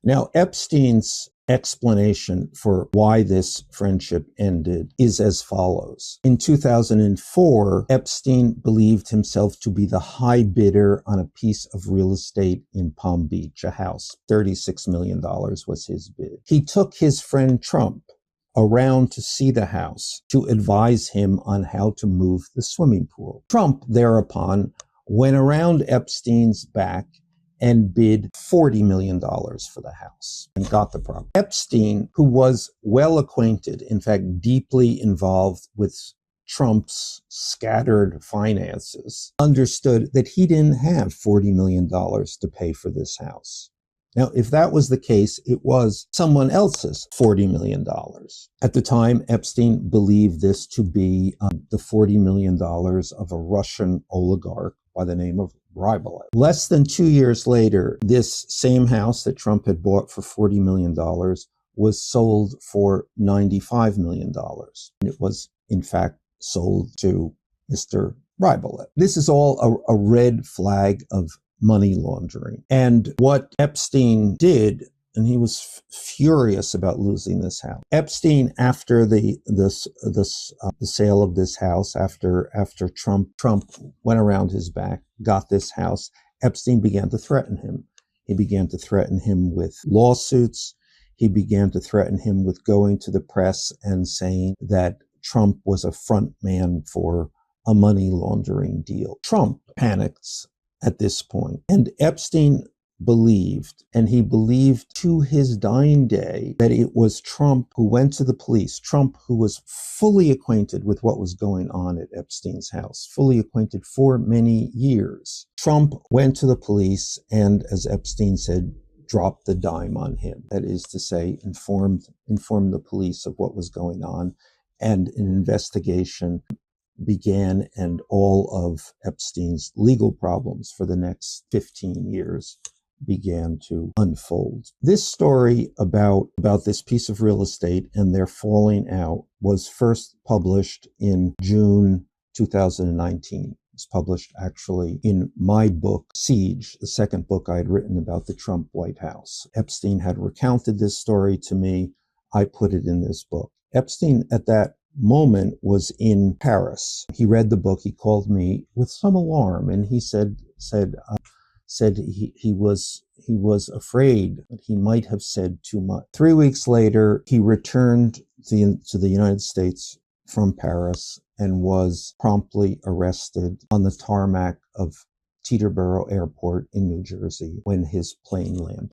Now, Epstein's explanation for why this friendship ended is as follows. In 2004, Epstein believed himself to be the high bidder on a piece of real estate in Palm Beach, a house. $36 million was his bid. He took his friend Trump around to see the house to advise him on how to move the swimming pool. Trump thereupon went around Epstein's back and bid $40 million for the house and got the property. Epstein, who was well acquainted, in fact, deeply involved with Trump's scattered finances, understood that he didn't have $40 million to pay for this house. Now, if that was the case, it was someone else's $40 million. At the time, Epstein believed this to be the $40 million of a Russian oligarch by the name of Rybolovlev. Less than 2 years later, this same house that Trump had bought for $40 million was sold for $95 million. And it was, in fact, sold to Mr. Rybolovlev. This is all a red flag of money laundering. And what Epstein did, and he was furious about losing this house. Epstein, after the sale of this house, after Trump went around his back, got this house, Epstein began to threaten him. He began to threaten him with lawsuits. He began to threaten him with going to the press and saying that Trump was a front man for a money laundering deal. Trump panics at this point, and Epstein believed, and he believed to his dying day, that it was Trump who went to the police, Trump who was fully acquainted with what was going on at Epstein's house, fully acquainted for many years. Trump went to the police and, as Epstein said, dropped the dime on him. That is to say, informed the police of what was going on, and an investigation began, and all of Epstein's legal problems for the next 15 years began to unfold. This story about this piece of real estate and their falling out was first published in June 2019. It was published actually in my book, Siege, the second book I had written about the Trump White House. Epstein had recounted this story to me. I put it in this book. Epstein, at that moment, was in Paris. He read the book. He called me with some alarm, and he said he was afraid that he might have said too much. 3 weeks later, he returned to the United States from Paris and was promptly arrested on the tarmac of Teterboro Airport in New Jersey when his plane landed.